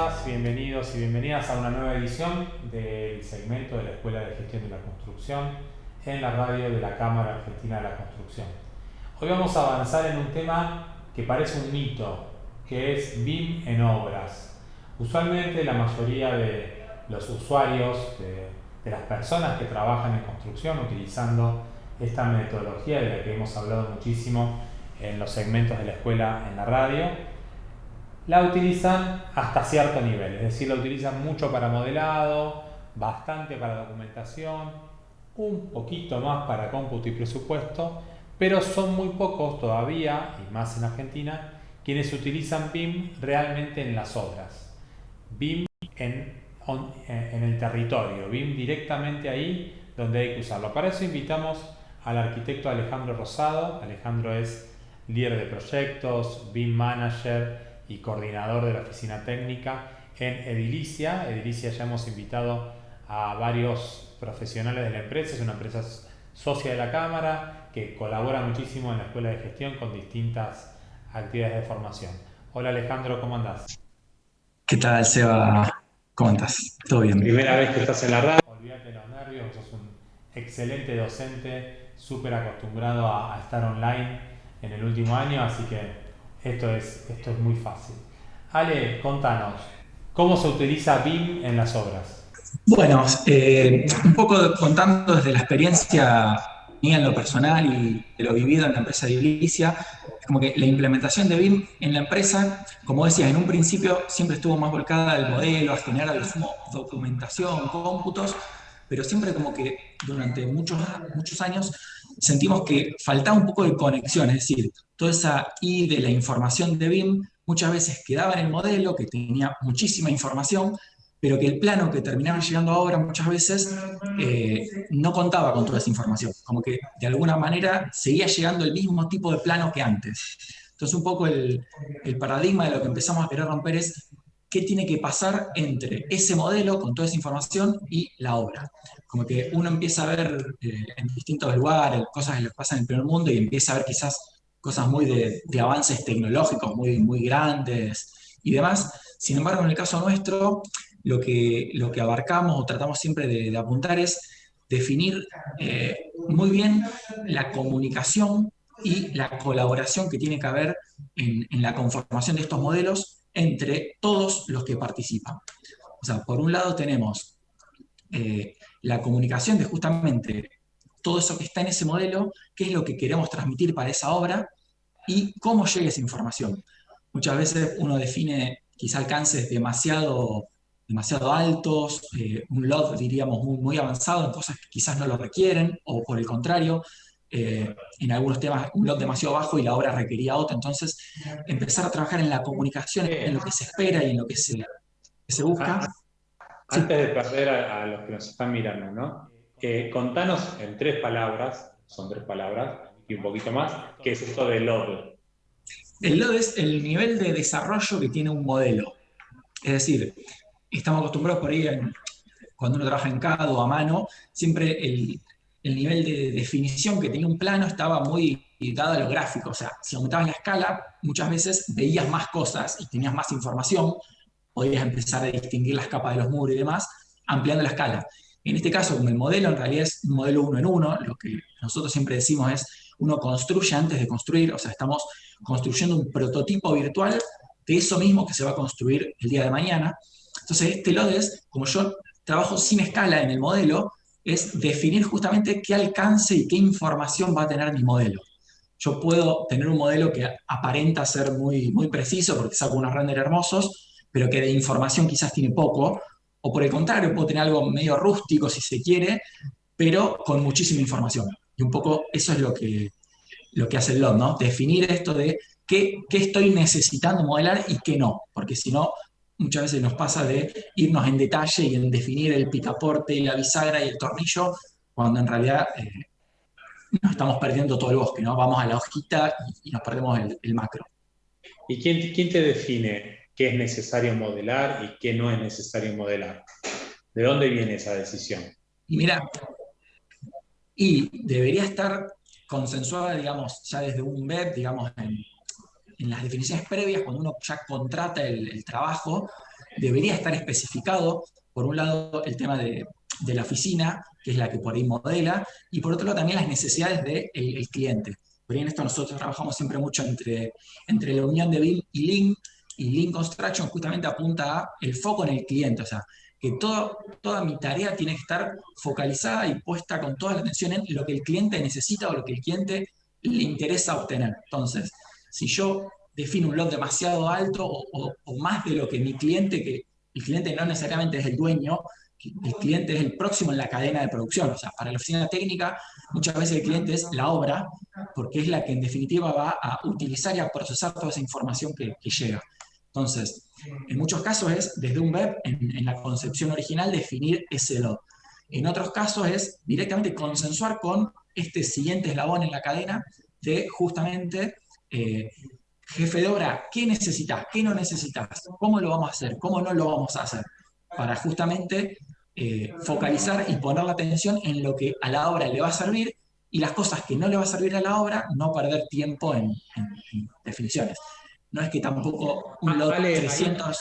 Bienvenidas, bienvenidos y bienvenidas a una nueva edición del segmento de la Escuela de Gestión de la Construcción en la radio de la Cámara Argentina de la Construcción. Hoy vamos a avanzar en un tema que parece un mito, que es BIM en obras. Usualmente la mayoría de los usuarios, de las personas que trabajan en construcción utilizando esta metodología de la que hemos hablado muchísimo en los segmentos de la escuela en la radio, la utilizan hasta cierto nivel, es decir, la utilizan mucho para modelado, bastante para documentación, un poquito más para cómputo y presupuesto, pero son muy pocos todavía, y más en Argentina, quienes utilizan BIM realmente en las obras. BIM en el territorio, BIM directamente ahí donde hay que usarlo. Para eso invitamos al arquitecto Alejandro Rosado. Alejandro es líder de proyectos, BIM manager y coordinador de la oficina técnica en Edilicia. Edilicia ya hemos invitado a varios profesionales de la empresa, es una empresa socia de la Cámara que colabora muchísimo en la Escuela de Gestión con distintas actividades de formación. Hola Alejandro, ¿cómo andás? ¿Qué tal, Seba? ¿Cómo estás? ¿Todo bien? Primera vez que estás en la radio, olvídate de los nervios, sos un excelente docente, súper acostumbrado a estar online en el último año, así que esto es muy fácil. Ale, contanos, ¿cómo se utiliza BIM en las obras? Bueno, un poco contando desde la experiencia mía en lo personal y de lo vivido en la empresa de Ilicia, es como que la implementación de BIM en la empresa, como decías, en un principio siempre estuvo más volcada al modelo, a generar al sumo documentación, cómputos, pero siempre como que durante muchos años sentimos que faltaba un poco de conexión, es decir, toda esa I de la información de BIM muchas veces quedaba en el modelo, que tenía muchísima información, pero que el plano que terminaba llegando ahora muchas veces no contaba con toda esa información, como que de alguna manera seguía llegando el mismo tipo de plano que antes. Entonces un poco el paradigma de lo que empezamos a querer romper es qué tiene que pasar entre ese modelo con toda esa información y la obra. Como que uno empieza a ver en distintos lugares cosas que les pasan en el primer mundo y empieza a ver quizás cosas muy de avances tecnológicos muy grandes y demás. Sin embargo, en el caso nuestro, lo que abarcamos o tratamos siempre de apuntar es definir muy bien la comunicación y la colaboración que tiene que haber en la conformación de estos modelos entre todos los que participan. O sea, por un lado tenemos la comunicación de justamente todo eso que está en ese modelo, qué es lo que queremos transmitir para esa obra y cómo llega esa información. Muchas veces uno define quizá alcances demasiado altos, un load, diríamos, muy avanzado en cosas que quizás no lo requieren, o por el contrario, en algunos temas un load demasiado bajo y la obra requería otro. Entonces, empezar a trabajar en la comunicación, en lo que se espera y en lo que se busca. Ah, Sí, antes de perder a los que nos están mirando, ¿no? Contanos en tres palabras, son tres palabras y un poquito más, ¿qué es esto de LOD? el load es el nivel de desarrollo que tiene un modelo. Es decir, estamos acostumbrados por ahí, cuando uno trabaja en CAD o a mano, siempre el nivel de definición que tenía un plano estaba muy dado a lo gráfico. O sea, si aumentabas la escala, muchas veces veías más cosas y tenías más información, podías empezar a distinguir las capas de los muros y demás, ampliando la escala. En este caso, como el modelo en realidad es un modelo uno en uno, lo que nosotros siempre decimos es, uno construye antes de construir, o sea, estamos construyendo un prototipo virtual de eso mismo que se va a construir el día de mañana. Entonces, este LOD es, como yo trabajo sin escala en el modelo, es definir justamente qué alcance y qué información va a tener mi modelo. Yo puedo tener un modelo que aparenta ser muy preciso porque saco unos renders hermosos, pero que de información quizás tiene poco, o por el contrario, puedo tener algo medio rústico si se quiere, pero con muchísima información. Y un poco eso es lo que hace el LOD, ¿no? Definir esto de qué estoy necesitando modelar y qué no, porque si no, muchas veces nos pasa de irnos en detalle y en definir el picaporte y la bisagra y el tornillo, cuando en realidad nos estamos perdiendo todo el bosque, ¿no? Vamos a la hojita y nos perdemos el macro. ¿Y quién te define qué es necesario modelar y qué no es necesario modelar? ¿De dónde viene esa decisión? Y mira, y debería estar consensuada, digamos, ya desde un web, digamos, en las definiciones previas, cuando uno ya contrata el trabajo, debería estar especificado, por un lado, el tema de la oficina, que es la que por ahí modela, y por otro lado también las necesidades del cliente. Por ahí en esto nosotros trabajamos siempre mucho entre la unión de BIM y Lean Construction justamente apunta a el foco en el cliente, o sea, que toda mi tarea tiene que estar focalizada y puesta con toda la atención en lo que el cliente necesita o lo que el cliente le interesa obtener. Entonces, si yo defino un lot demasiado alto o más de lo que mi cliente, que el cliente no necesariamente es el dueño, el cliente es el próximo en la cadena de producción. O sea, para la oficina técnica, muchas veces el cliente es la obra, porque es la que en definitiva va a utilizar y a procesar toda esa información que llega. Entonces, en muchos casos es desde un web, en la concepción original, definir ese lot. En otros casos es directamente consensuar con este siguiente eslabón en la cadena de justamente jefe de obra, ¿qué necesitas? ¿Qué no necesitas? ¿Cómo lo vamos a hacer? ¿Cómo no lo vamos a hacer? Para justamente focalizar y poner la atención en lo que a la obra le va a servir y las cosas que no le va a servir a la obra, no perder tiempo en definiciones. No es que tampoco un lot Ale, 300...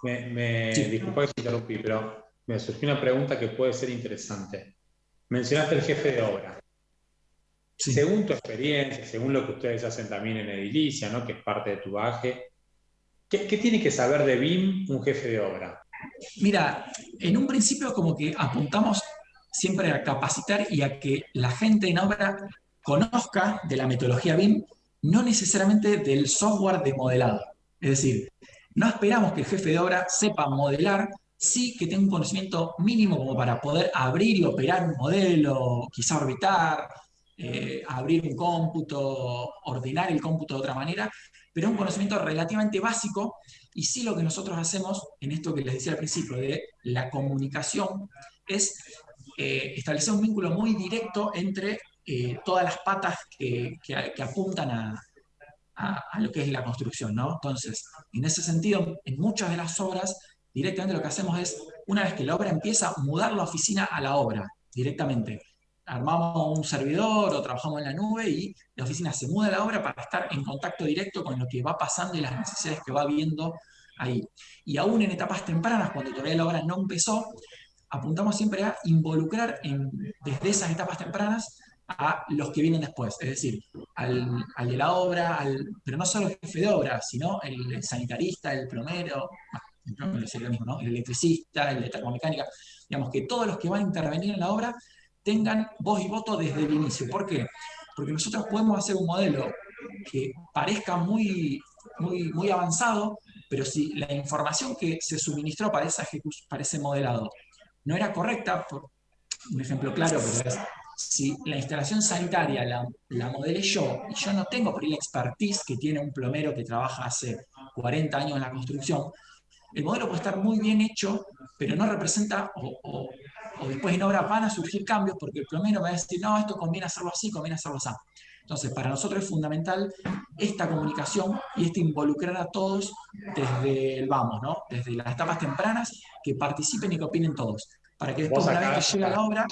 Sí. Disculpa que te interrumpí, pero me surgió una pregunta que puede ser interesante. Mencionaste el jefe de obra. Sí. Según tu experiencia, según lo que ustedes hacen también en Edilicia, ¿no? Que es parte de tu bagaje, ¿qué tiene que saber de BIM un jefe de obra? Mira, en un principio como que apuntamos siempre a capacitar y a que la gente en obra conozca de la metodología BIM, no necesariamente del software de modelado. Es decir, no esperamos que el jefe de obra sepa modelar, sí que tenga un conocimiento mínimo como para poder abrir y operar un modelo, quizá orbitar, abrir un cómputo, ordenar el cómputo de otra manera, pero es un conocimiento relativamente básico. Y sí, lo que nosotros hacemos en esto que les decía al principio de la comunicación es establecer un vínculo muy directo entre todas las patas que apuntan a lo que es la construcción, ¿no? Entonces, en ese sentido, en muchas de las obras, directamente lo que hacemos es, una vez que la obra empieza, mudar la oficina a la obra, directamente. Armamos un servidor o trabajamos en la nube y la oficina se muda a la obra para estar en contacto directo con lo que va pasando y las necesidades que va viendo ahí. Y aún en etapas tempranas, cuando todavía la obra no empezó, apuntamos siempre a involucrar desde esas etapas tempranas a los que vienen después, es decir, al de la obra, pero no solo el jefe de obra, sino el sanitarista, el plomero, el plomero sería lo mismo, ¿no? El electricista, el de termomecánica, digamos que todos los que van a intervenir en la obra tengan voz y voto desde el inicio. ¿Por qué? Porque nosotros podemos hacer un modelo que parezca muy avanzado, pero si la información que se suministró para ese modelado no era correcta, por un ejemplo claro, pero es, si la instalación sanitaria la modelé yo y yo no tengo por ahí la expertise que tiene un plomero que trabaja hace 40 años en la construcción, el modelo puede estar muy bien hecho, pero no representa, o después en obra van a surgir cambios porque el plomero va a decir, no, esto conviene hacerlo así, conviene hacerlo así. Entonces, para nosotros es fundamental esta comunicación y este involucrar a todos desde el vamos, ¿no? Desde las etapas tempranas, que participen y que opinen todos. Para que después, una vez que llega la obra...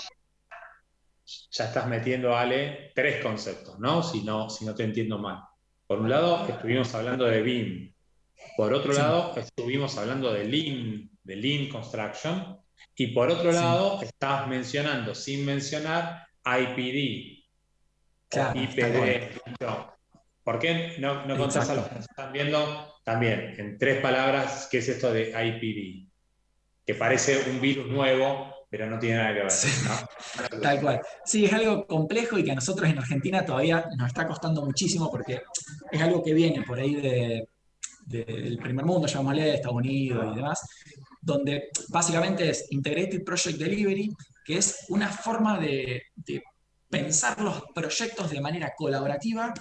Ya estás metiendo, Ale, tres conceptos, ¿no? Si no te entiendo mal. Por un lado, estuvimos hablando de BIM. Por otro lado, estuvimos hablando de Lean Construction. Y por otro lado, estás mencionando, sin mencionar, IPD, claro, IPD. ¿Por qué no contás a los que nos están viendo también, en tres palabras, qué es esto de IPD? Que parece un virus nuevo, pero no tiene nada que ver, ¿no? Tal cual. Sí, es algo complejo y que a nosotros en Argentina todavía nos está costando muchísimo porque es algo que viene por ahí del primer mundo, llamémosle, Estados Unidos y demás, donde básicamente es Integrated Project Delivery, que es una forma de pensar los proyectos de manera colaborativa,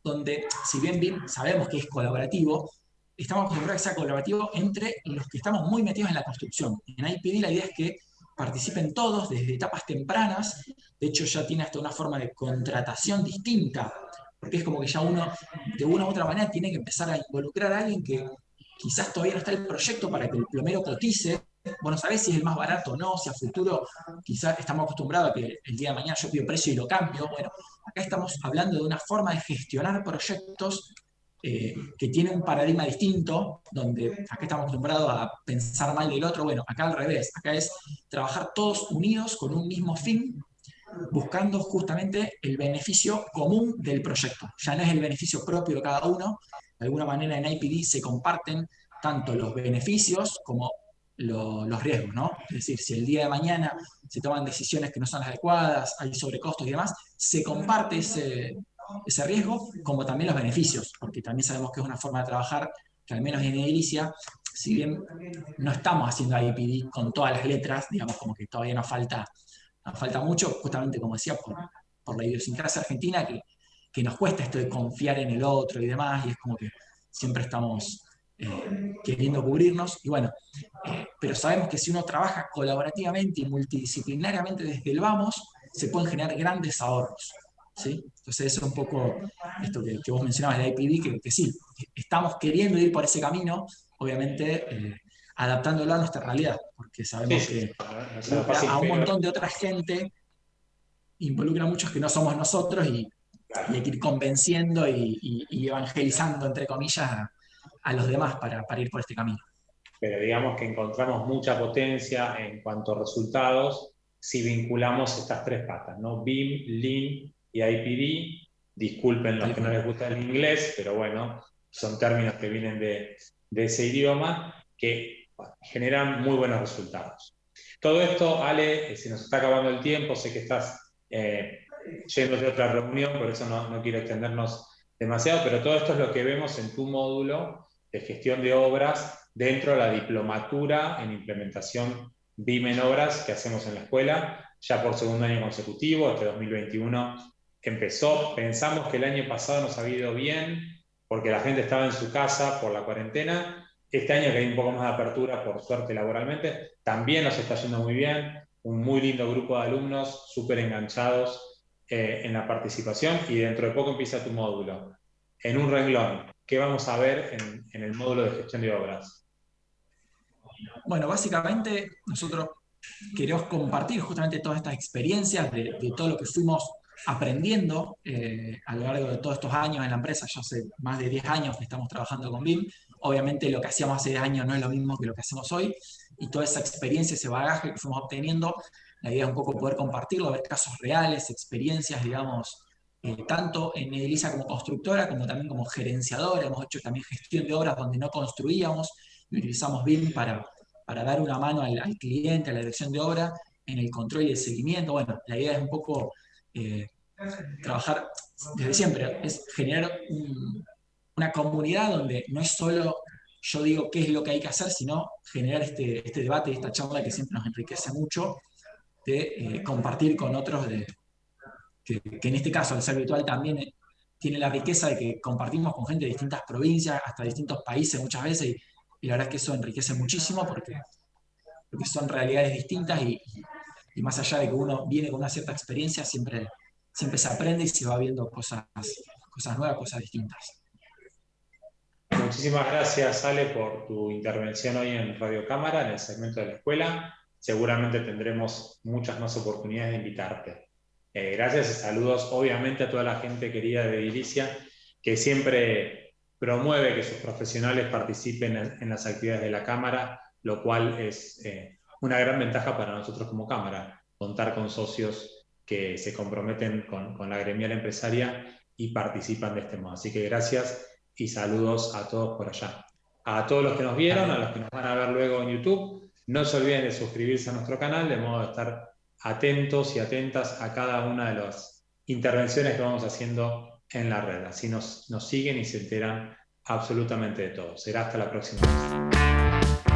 donde si bien sabemos que es colaborativo, estamos acostumbrados a que sea colaborativo entre los que estamos muy metidos en la construcción. En IPD la idea es que participen todos desde etapas tempranas, de hecho ya tiene hasta una forma de contratación distinta, porque es como que ya uno de una u otra manera tiene que empezar a involucrar a alguien que quizás todavía no está en el proyecto para que el plomero cotice. Bueno, sabés si es el más barato o no, si a futuro quizás estamos acostumbrados a que el día de mañana yo pido precio y lo cambio. Bueno, acá estamos hablando de una forma de gestionar proyectos que tiene un paradigma distinto, donde acá estamos acostumbrados a pensar mal del otro. Bueno, acá al revés, acá es trabajar todos unidos con un mismo fin, buscando justamente el beneficio común del proyecto. Ya no es el beneficio propio de cada uno. De alguna manera en IPD se comparten tanto los beneficios como los riesgos, ¿no? Es decir, si el día de mañana se toman decisiones que no son las adecuadas, hay sobrecostos y demás, se comparte ese riesgo como también los beneficios, porque también sabemos que es una forma de trabajar que al menos en Edilicia, si bien no estamos haciendo IPD con todas las letras, digamos como que todavía nos falta mucho, justamente como decía, por la idiosincrasia argentina, que nos cuesta esto de confiar en el otro y demás, y es como que siempre estamos queriendo cubrirnos, y bueno, pero sabemos que si uno trabaja colaborativamente y multidisciplinariamente desde el vamos, se pueden generar grandes ahorros, ¿sí? Entonces eso es un poco esto que vos mencionabas de IPD, que sí, estamos queriendo ir por ese camino, obviamente adaptándolo a nuestra realidad, porque sabemos Sí, que fácil, a un pero montón de otra gente involucra a muchos que no somos nosotros y hay que ir convenciendo y evangelizando, entre comillas, a los demás para ir por este camino. pero digamos que encontramos mucha potencia en cuanto a resultados si vinculamos estas tres patas, ¿no? BIM, Lean y IPD. Disculpen los que no les gusta el inglés, pero bueno, son términos que vienen de ese idioma que generan muy buenos resultados. Todo esto, Ale, se nos está acabando el tiempo, sé que estás yendo de otra reunión, por eso no quiero extendernos demasiado, pero todo esto es lo que vemos en tu módulo de gestión de obras dentro de la diplomatura en implementación BIM en obras que hacemos en la escuela, ya por segundo año consecutivo. Este 2021 empezó. Pensamos que el año pasado nos había ido bien porque la gente estaba en su casa por la cuarentena. Este año que hay un poco más de apertura, por suerte laboralmente, también nos está yendo muy bien. Un muy lindo grupo de alumnos, súper enganchados en la participación, y dentro de poco empieza tu módulo. En un renglón, ¿qué vamos a ver en el módulo de gestión de obras? Bueno, básicamente nosotros queremos compartir justamente todas estas experiencias de todo lo que fuimos aprendiendo a lo largo de todos estos años en la empresa. Ya hace más de 10 años que estamos trabajando con BIM. Obviamente lo que hacíamos hace 10 años no es lo mismo que lo que hacemos hoy, y toda esa experiencia, ese bagaje que fuimos obteniendo, la idea es un poco poder compartirlo, ver casos reales, experiencias, digamos, tanto en Edilicia como constructora, como también como gerenciadora. Hemos hecho también gestión de obras donde no construíamos y utilizamos BIM para dar una mano al cliente, a la dirección de obra, en el control y el seguimiento. Bueno, la idea es un poco trabajar desde siempre, es generar una comunidad donde no es solo yo digo qué es lo que hay que hacer, sino generar este debate y esta charla que siempre nos enriquece mucho, de compartir con otros, que en este caso, al ser virtual, también tiene la riqueza de que compartimos con gente de distintas provincias, hasta distintos países muchas veces, y la verdad es que eso enriquece muchísimo porque son realidades distintas, y más allá de que uno viene con una cierta experiencia, siempre se aprende y se va viendo cosas nuevas, cosas distintas. Muchísimas gracias, Ale, por tu intervención hoy en Radio Cámara, en el segmento de la escuela. Seguramente tendremos muchas más oportunidades de invitarte. Gracias y saludos, obviamente, a toda la gente querida de Edilicia, que siempre promueve que sus profesionales participen en las actividades de la Cámara, lo cual es una gran ventaja para nosotros como Cámara, contar con socios que se comprometen con la gremial empresaria y participan de este modo. Así que gracias y saludos a todos por allá. A todos los que nos vieron, a los que nos van a ver luego en YouTube, no se olviden de suscribirse a nuestro canal, de modo de estar atentos y atentas a cada una de las intervenciones que vamos haciendo en la red. Así nos siguen y se enteran absolutamente de todo. Será hasta la próxima vez.